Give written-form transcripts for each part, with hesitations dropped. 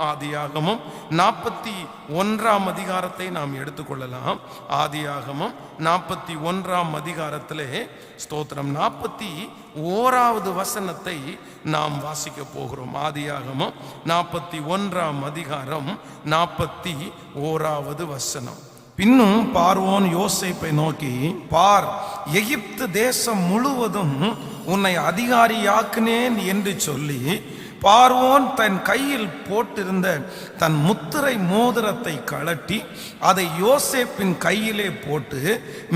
ஆதியாகமம் 41ஆம் அதிகாரத்தை நாம் எடுத்துக்கொள்ளலாம். ஆதியாகமம் 41ஆம் அதிகாரத்திலே ஸ்தோத்திரம் 41வது வசனத்தை நாம் வாசிக்க போகிறோம். ஆதியாகமம் 41ஆம் அதிகாரம் 41வது வசனம். பின்னும் பார்வோன் யோசேப்பை நோக்கி, பார், எகிப்து தேசம் முழுவதும் உன்னை அதிகாரியாக்குனேன் என்று சொல்லி பார்வோன் தன் கையில் போட்டிருந்த தன் முத்திரை மோதிரத்தை கழட்டி அதை யோசேப்பின் கையிலே போட்டு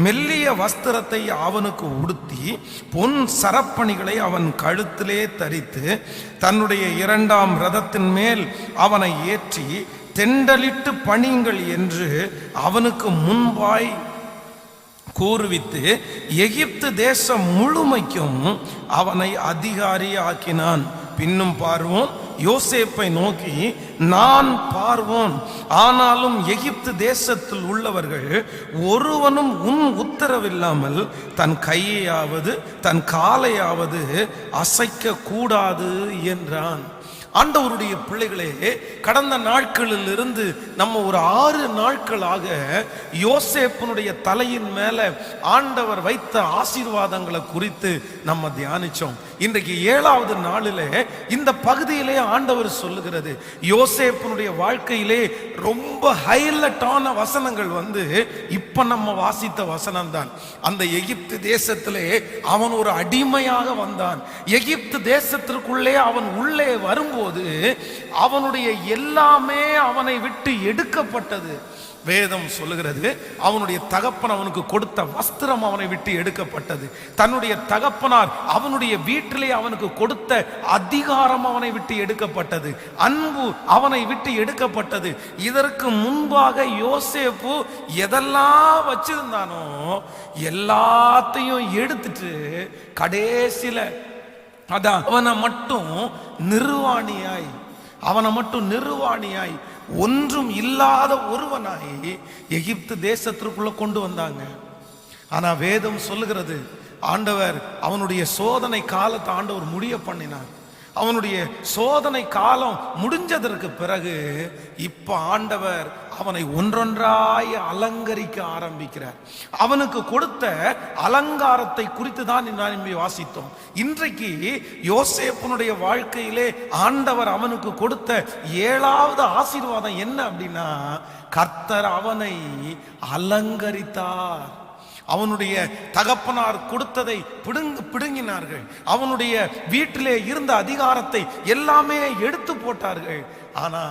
மெல்லிய வஸ்திரத்தை அவனுக்கு உடுத்தி பொன் சரப்பணிகளை அவன் கழுத்திலே தரித்து தன்னுடைய 2ஆம் ரதத்தின் மேல் அவனை ஏற்றி தெண்டலிட்டு பணியுங்கள் என்று அவனுக்கு முன்பாய் கூறுவித்து எகிப்து தேசம் முழுமைக்கும் அவனை அதிகாரி ஆக்கினான். பின்னும் பார்வோன் யோசேப்பை நோக்கி, நான் பார்வோன், ஆனாலும் எகிப்து தேசத்தில் உள்ளவர்கள் ஒருவனும் உன் உத்தரவில்லாமல் தன் கையையாவது தன் காலையாவது அசைக்க கூடாது என்றான். ஆண்டவருடைய பிள்ளைகளே, கடந்த நாட்களில் இருந்து நம்ம ஒரு 6 நாட்களாக யோசேப்பினுடைய தலையின் மேல ஆண்டவர் வைத்த ஆசீர்வாதங்களை குறித்து நம்ம தியானிச்சோம். இன்றைக்கு 7வது நாளிலே இந்த பகுதியிலே ஆண்டவர் சொல்லுகிறது, யோசேப்பினுடைய வாழ்க்கையிலே ரொம்ப ஹைலைட்டான வசனங்கள் இப்ப நம்ம வாசித்த வசனம் தான். அந்த எகிப்து தேசத்திலே அவன் ஒரு அடிமையாக வந்தான். எகிப்து தேசத்திற்குள்ளே அவன் உள்ளே வரும்போது அவனுடைய எல்லாமே அவனை விட்டு எடுக்கப்பட்டது. வேதம் சொல்லுகிறது, அவனுடைய தகப்பன் அவனுக்கு கொடுத்த வஸ்திரம் அவனை விட்டு எடுக்கப்பட்டது. தன்னுடைய தகப்பனார் அவனுடைய வீட்டிலே அவனுக்கு கொடுத்த அதிகாரம் அவனை விட்டு எடுக்கப்பட்டது. அன்பு அவனை விட்டு எடுக்கப்பட்டது. இதற்கு முன்பாக யோசேப்பு எதெல்லாம் வச்சிருந்தானோ எல்லாத்தையும் எடுத்துட்டு கடைசியில அதான் அவனை மட்டும் நிர்வாணியாய் ஒன்றும் இல்லாத ஒருவனாய் எகிப்து தேசத்திற்குள்ள கொண்டு வந்தாங்க. ஆனா வேதம் சொல்லுகிறது, ஆண்டவர் அவனுடைய சோதனை காலத்தை ஆண்டவர் முடிய பண்ணினார். அவனுடைய சோதனை காலம் முடிஞ்சதற்கு பிறகு இப்ப ஆண்டவர் அவனை ஒன்றொன்றாய் அலங்கரிக்க ஆரம்பிக்கிறார். அவனுக்கு கொடுத்த அலங்காரத்தை குறித்து தான் நாம் வாசித்தோம். இன்றைக்கு யோசேப்பினுடைய வாழ்க்கையிலே ஆண்டவர் அவனுக்கு கொடுத்த 7வது ஆசீர்வாதம் என்ன அப்படின்னா, கர்த்தர் அவனை அலங்கரித்தார். அவனுடைய தகப்பனார் கொடுத்ததை பிடுங்கினார்கள். அவனுடைய வீட்டிலே இருந்த அதிகாரத்தை எல்லாமே எடுத்து போட்டார்கள். ஆனா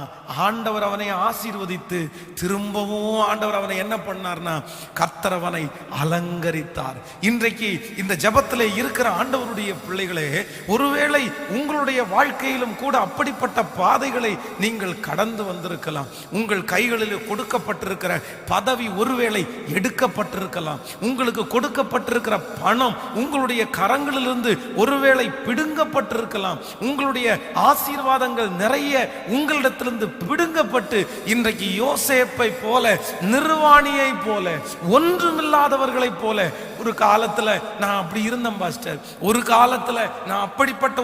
ஆண்டவர் அவனை ஆசீர்வதித்து திரும்பவும் ஆண்டவர் அவனை என்ன பண்ணார்னா, கர்த்தர் அவனை அலங்கரித்தார். இன்றைக்கு இந்த ஜெபத்திலே இருக்கிற ஆண்டவருடைய பிள்ளைகளே, ஒருவேளை உங்களுடைய வாழ்க்கையிலும் கூட அப்படிப்பட்ட பாதைகளை நீங்கள் கடந்து வந்திருக்கலாம். உங்கள் கைகளில் கொடுக்கப்பட்டிருக்கிற பதவி ஒருவேளை எடுக்கப்பட்டிருக்கலாம். உங்களுக்கு கொடுக்கப்பட்டிருக்கிற பணம் உங்களுடைய கரங்களிலிருந்து ஒருவேளை பிடுங்கப்பட்டிருக்கலாம். உங்களுடைய ஆசீர்வாதங்கள் நிறைய உங்களிடத்திலிருந்து பிடுங்கப்பட்டு இன்றைக்கு யோசேப்பை போல, நிர்வாணியை போல, ஒன்றுமில்லாதவர்களை போல, ஒரு காலத்துல நான் அப்படி இருந்தேன் பாஸ்டர், ஒரு காலத்துல நான் அப்படிப்பட்ட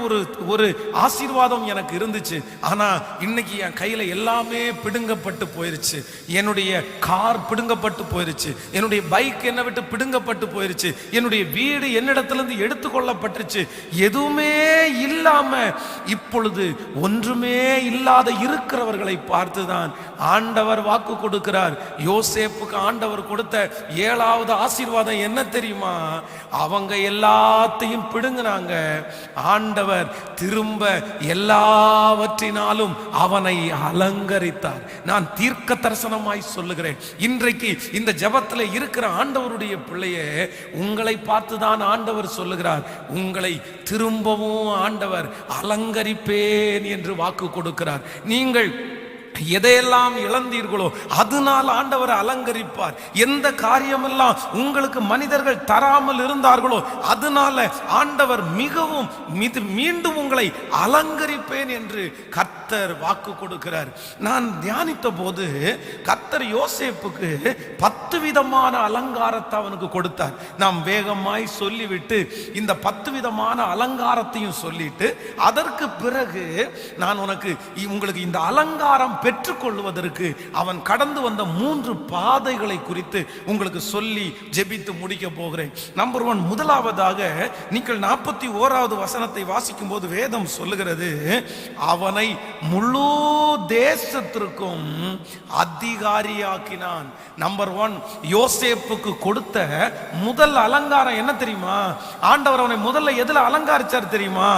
ஒரு ஆசீர்வாதம் எனக்கு இருந்துச்சு, ஆனா இன்னைக்கு என் கையில எல்லாமே பிடுங்கப்பட்டு போயிருச்சு. என்னுடைய கார் பிடுங்கப்பட்டு போயிருச்சு, என்னுடைய பைக் என்னை விட்டு பிடுங்கப்பட்டு போயிருச்சு, என்னுடைய வீடு என்னிடத்திலிருந்து எடுத்துக்கொள்ளப்பட்டுருச்சு. எதுவுமே இல்லாம இப்பொழுது ஒன்றுமே இல்லாத இருக்கிறவர்களை பார்த்துதான் ஆண்டவர் வாக்கு கொடுக்கிறார். யோசேப்புக்கு ஆண்டவர் கொடுத்த 7வது ஆசீர்வாதம் என்ன தெரியுமா? அவங்க எல்லாத்தையும் பிடுங்கினாங்க, ஆண்டவர் திரும்ப எல்லாவற்றினாலும் அவனை அலங்கரித்தார். நான் தீர்க்க தரிசனமாய் சொல்லுகிறேன், இன்றைக்கு இந்த ஜெபத்தில் இருக்கிற ஆண்டவருடைய பிள்ளையே, உங்களை பார்த்துதான் ஆண்டவர் சொல்லுகிறார், உங்களை திரும்பவும் ஆண்டவர் அலங்கரிப்பேன் என்று வாக்கு கொடுக்கிறார். நீங்கள் எதையெல்லாம் இழந்தீர்களோ அதனால் ஆண்டவர் அலங்கரிப்பார். எந்த காரியமெல்லாம் உங்களுக்கு மனிதர்கள் தராமல் இருந்தார்களோ அதனால ஆண்டவர் மிகவும் மீண்டும் உங்களை அலங்கரிப்பேன் என்று கர்த்தர் கர்த்தர் வாக்கு கொடுக்கிறார். நான் தியானித்த போது கர்த்தர் யோசேப்புக்கு 10 விதமான அலங்காரத்தை அவனுக்கு கொடுத்தார். நாம் வேகமாய் சொல்லிவிட்டு இந்த 10 விதமான அலங்காரத்தையும் சொல்லிட்டு அதற்கு பிறகு நான் உங்களுக்கு இந்த அலங்காரம் பெற்றுக்கொள்வதற்கு அவன் கடந்து வந்த 3 பாதைகளை குறித்து உங்களுக்கு சொல்லி ஜெபித்து முடிக்க போகிறேன். நம்பர் 1, முதலாவதாக நீங்கள் 41வது வசனத்தை வாசிக்கும் போது வேதம் சொல்லுகிறது, அவனை முழு தேசத்திற்கும் அதிகாரியாக்கினான். நம்பர் 1, யோசேப்புக்கு கொடுத்த முதல் அலங்காரம் என்ன தெரியுமா? ஆண்டவர் அவனை முதல்ல எதுல அலங்கரிச்சார் தெரியுமா?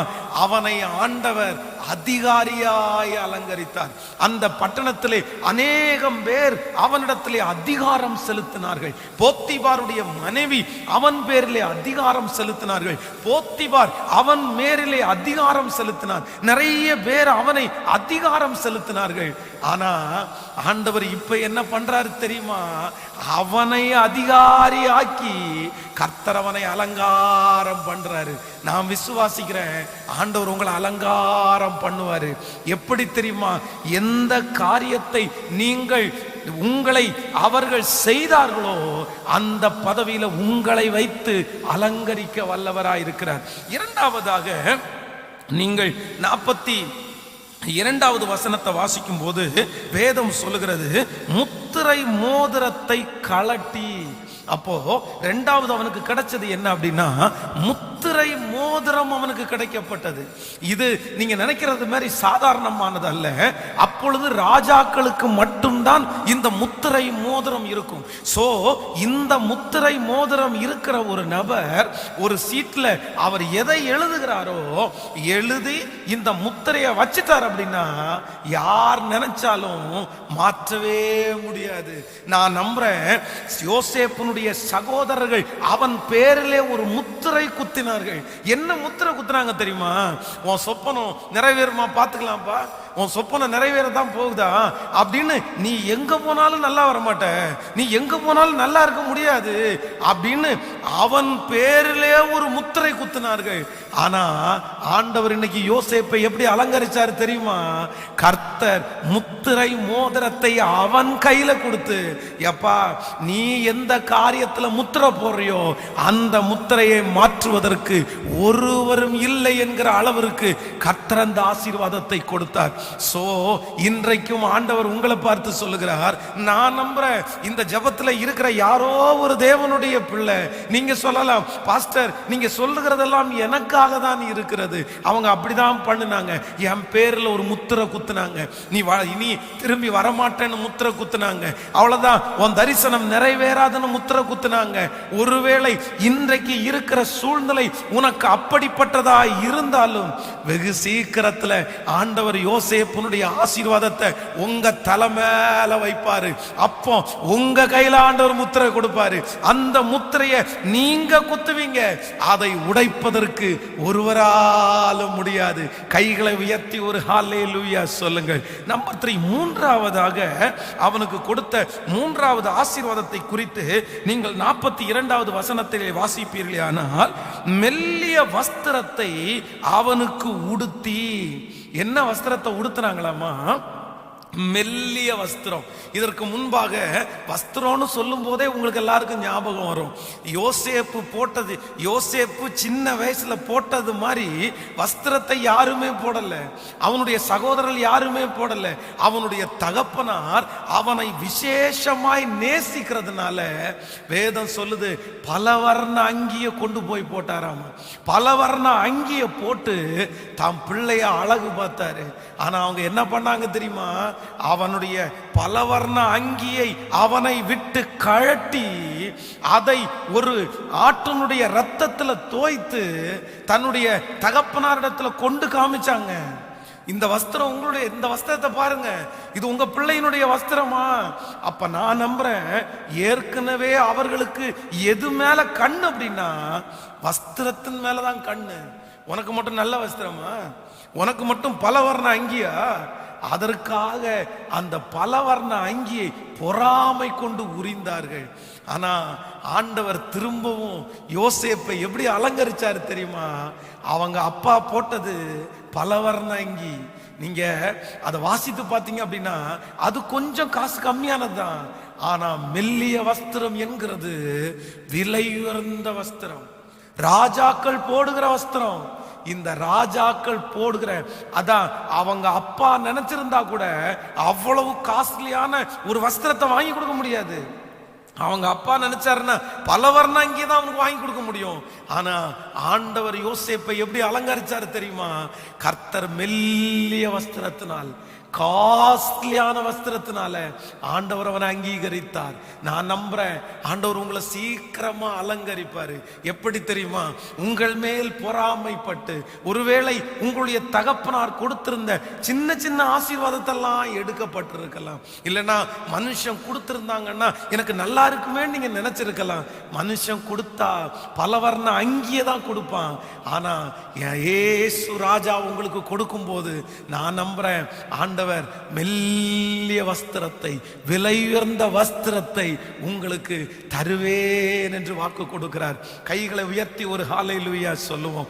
அவனை ஆண்டவர் அதிகாரியாய் அலங்கரித்தார். அந்த பட்டணத்திலே அநேகம் பேர் அவனிடத்திலே அதிகாரம் செலுத்தினார்கள். போத்திபாருடைய மனைவி அவன் பேரிலே அதிகாரம் செலுத்தினார்கள். போத்திபார் அவன் மேரிலே அதிகாரம் செலுத்தினார். நிறைய பேர் அவனை அதிகாரம் செலுத்தினார்கள். ஆனா ஆண்டவர் இப்ப என்ன பண்றாரு தெரியுமா? அவனை அதிகாரியாக்கி கர்த்தர் அவனை அலங்காரம் பண்றாரு. நான் விசுவாசிக்கிறேன், ஆண்டவர் உங்களை அலங்காரம் பண்ணுவாரு. எப்படி தெரியுமா? எந்த காரியத்தை நீங்கள் உங்களை அவர்கள் செய்தார்களோ அந்த பதவியில உங்களை வைத்து அலங்கரிக்க வல்லவராய் இருக்கிறார். இரண்டாவதாக நீங்கள் 42வது வசனத்தை வாசிக்கும் போது வேதம் சொல்லுகிறது, முத்திரை மோதிரத்தை கழட்டி. அப்போ இரண்டாவது அவனுக்கு கிடைச்சது என்ன அப்படின்னா, முத்திரை மோதிரம் அவனுக்கு கிடைக்கப்பட்டது. இது நீங்க நினைக்கிறது மாதிரி சாதாரணமானது அல்ல. அப்பொழுது ராஜாக்களுக்கு மட்டும்தான் இந்த முத்திரை மோதிரம் இருக்கும். சோ இந்த முத்திரை மோதிரம் இருக்கிற ஒரு நபர் ஒரு சீட்ல அவர் எதை எழுதுகிறாரோ எழுதி இந்த முத்திரையை வச்சுட்டார் அப்படின்னா யார் நினைச்சாலும் மாற்றவே முடியாது. நான் நம்புறேன், யோசேப்பு சகோதரர்கள் அவன் பேரிலே ஒரு முத்திரை குத்தினார்கள். என்ன முத்திரை குத்தினாங்க தெரியுமா? உன் சொப்பனம் நிறைவேறுமா பாத்துக்கலாம்ப்பா, உன் சொப்பனம் நிறைவேறதான் போகுதா அப்படின்னு நீ எங்க போனாலும் நல்லா வர மாட்ட, நீ எங்க போனாலும் நல்லா இருக்க முடியாது அப்படின்னு அவன் பேரிலே ஒரு முத்திரை குத்தினார்கள். ஆனா ஆண்டவர் இன்னைக்கு யோசேப்பை எப்படி அலங்கரிச்சாரு தெரியுமா? கர்த்தர் முத்திரை மோதிரத்தை அவன் கையில கொடுத்து, எப்பா நீ எந்த காரியத்துல முத்திரை போடுறியோ அந்த முத்திரையை மாற்றுவதற்கு ஒருவரும் இல்லை என்கிற அளவிற்கு கர்த்தர் அந்த ஆசீர்வாதத்தை கொடுத்தார். சோ இன்றைக்கும் ஆண்டவர் உங்களை பார்த்து சொல்லுகிறார், நான் நம்புறேன் இந்த ஜெபத்துல இருக்கிற யாரோ ஒரு தேவனுடைய பிள்ளை. நீங்க சொல்லலாம், பாஸ்டர் நீங்க சொல்லுகிறதெல்லாம் எனக்காக தான் இருக்கிறது, அவங்க அப்படிதான் பண்ணுனாங்க, என் பேர்ல ஒரு முத்திரை குத்துனாங்க, நீ இனி திரும்பி வரமாட்டேன்னு முத்திரை குத்துனாங்க, அவ்வளவுதான் உன் தரிசனம் நிறைவேறாதுன்னு முத்திரை குத்துனாங்க. ஒருவேளை இன்றைக்கு இருக்கிற சூழ்நிலை உனக்கு அப்படிப்பட்டதா இருந்தாலும் வெகு சீக்கிரத்துல ஆண்டவர் யோசேப்புனுடைய ஆசீர்வாதத்தை உங்க தலை மேல வைப்பாரு. அப்போ உங்க கையில ஆண்டவர் முத்திரை கொடுப்பாரு. அந்த முத்திரையை நீங்க குத்துவீங்க, அதை உடைப்பதற்கு ஒருவராலும் முடியாது. கைகளை உயர்த்தி ஒரு ஹல்லேலூயா சொல்லுங்கள். நம்பர் 3, மூன்றாவதாக அவனுக்கு கொடுத்த மூன்றாவது ஆசீர்வாதத்தை குறித்து நீங்கள் 42வது வசனத்திலே வாசிப்பீர்களே, ஆனால் மெல்லிய வஸ்திரத்தை அவனுக்கு உடுத்தி. என்ன வஸ்திரத்தை உடுத்தினாங்களாமா? மெல்லிய வஸ்திரம். இதற்கு முன்பாக வஸ்திரம்னு சொல்லும் போதே உங்களுக்கு எல்லாருக்கும் ஞாபகம் வரும், யோசேப்பு போட்டது, யோசேப்பு சின்ன வயசுல போட்டது மாதிரி வஸ்திரத்தை யாருமே போடல, அவனுடைய சகோதரர்கள் யாருமே போடல. அவனுடைய தகப்பனார் அவனை விசேஷமாய் நேசிக்கிறதுனால வேதம் சொல்லுது பலவர்ண அங்கிய கொண்டு போய் போட்டாராமா. பலவர்ண அங்கிய போட்டு தாம் பிள்ளைய அழகு பார்த்தாரு. ஆனா அவங்க என்ன பண்ணாங்க தெரியுமா? அவனுடைய பலவர்ண அங்கியை அவனை விட்டு கழட்டி அதை ஒரு ஆட்டினுடைய ரத்தத்துல தோய்த்து தன்னுடைய தகப்பனாரிடத்துல கொண்டு காமிச்சாங்க. இந்த வஸ்திரம் உங்களுடைய, இந்த வஸ்திரத்தை பாருங்க, இது உங்க பிள்ளையினுடைய வஸ்திரமா? அப்ப நான் நம்புறேன், ஏற்கனவே அவர்களுக்கு எது மேல கண்ணு அப்படின்னா வஸ்திரத்தின் மேலதான் கண்ணு. உனக்கு மட்டும் நல்ல வஸ்திரமா? உனக்கு மட்டும் பலவர்ண அங்கியா? அதற்காக அந்த பலவர்ண அங்கியை பொறாமை கொண்டு உரிந்தார்கள். ஆனா ஆண்டவர் திரும்பவும் யோசேப்பை எப்படி அலங்கரிச்சாரு தெரியுமா? அவங்க அப்பா போட்டது பலவர்ண அங்கி. நீங்க அதை வாசித்து பார்த்தீங்க அப்படின்னா அது கொஞ்சம் காசு கம்மியானது தான். ஆனா மெல்லிய வஸ்திரம் என்கிறது விலை உயர்ந்த வஸ்திரம், ராஜாக்கள் போடுகிற வஸ்திரம். இந்த ராஜாக்கள் போடுகிற, அதான் அவங்க அப்பா நினைச்சிருந்தா கூட அவ்வளவு காஸ்ட்லியான ஒரு வஸ்திரத்தை வாங்கி கொடுக்க முடியாது. அவங்க அப்பா நினைச்சாருன்னா பலவர்ண அங்கேதான் அவனுக்கு வாங்கி கொடுக்க முடியும். ஆனா ஆண்டவர் யோசேப்பை எப்படி அலங்கரிச்சாரு தெரியுமா? கர்த்தர் மெல்லிய வஸ்திரத்தினால், காஸ்ட்லியான வஸ்திரத்தினால ஆண்டவர் அவனை அங்கீகரித்தார். நான் நம்புறேன் ஆண்டவர் உங்களை சீக்கிரமா அலங்கரிப்பாரு. எப்படி தெரியுமா? உங்கள் மேல் பொறாமைப்பட்டு ஒருவேளை உங்களுடைய தகப்பனார் கொடுத்திருந்த சின்ன சின்ன ஆசீர்வாதத்தெல்லாம் எடுக்கப்பட்டிருக்கலாம். இல்லைன்னா மனுஷன் கொடுத்திருந்தாங்கன்னா எனக்கு நல்லா இருக்குமே நீங்க நினைச்சிருக்கலாம். மனுஷன் கொடுத்தா பலவர்ண அங்கியே தான் கொடுப்பான். ஆனா இயேசு ராஜா உங்களுக்கு கொடுக்கும் போது நான் நம்புறேன் ஆண்டவர் மெல்லிய வஸ்திரத்தை, விலை உயர்ந்த வஸ்திரத்தை உங்களுக்கு தருவேன் என்று வாக்கு கொடுக்கிறார். கைகளை உயர்த்தி ஒரு ஹல்லேலூயா சொல்லுவோம்.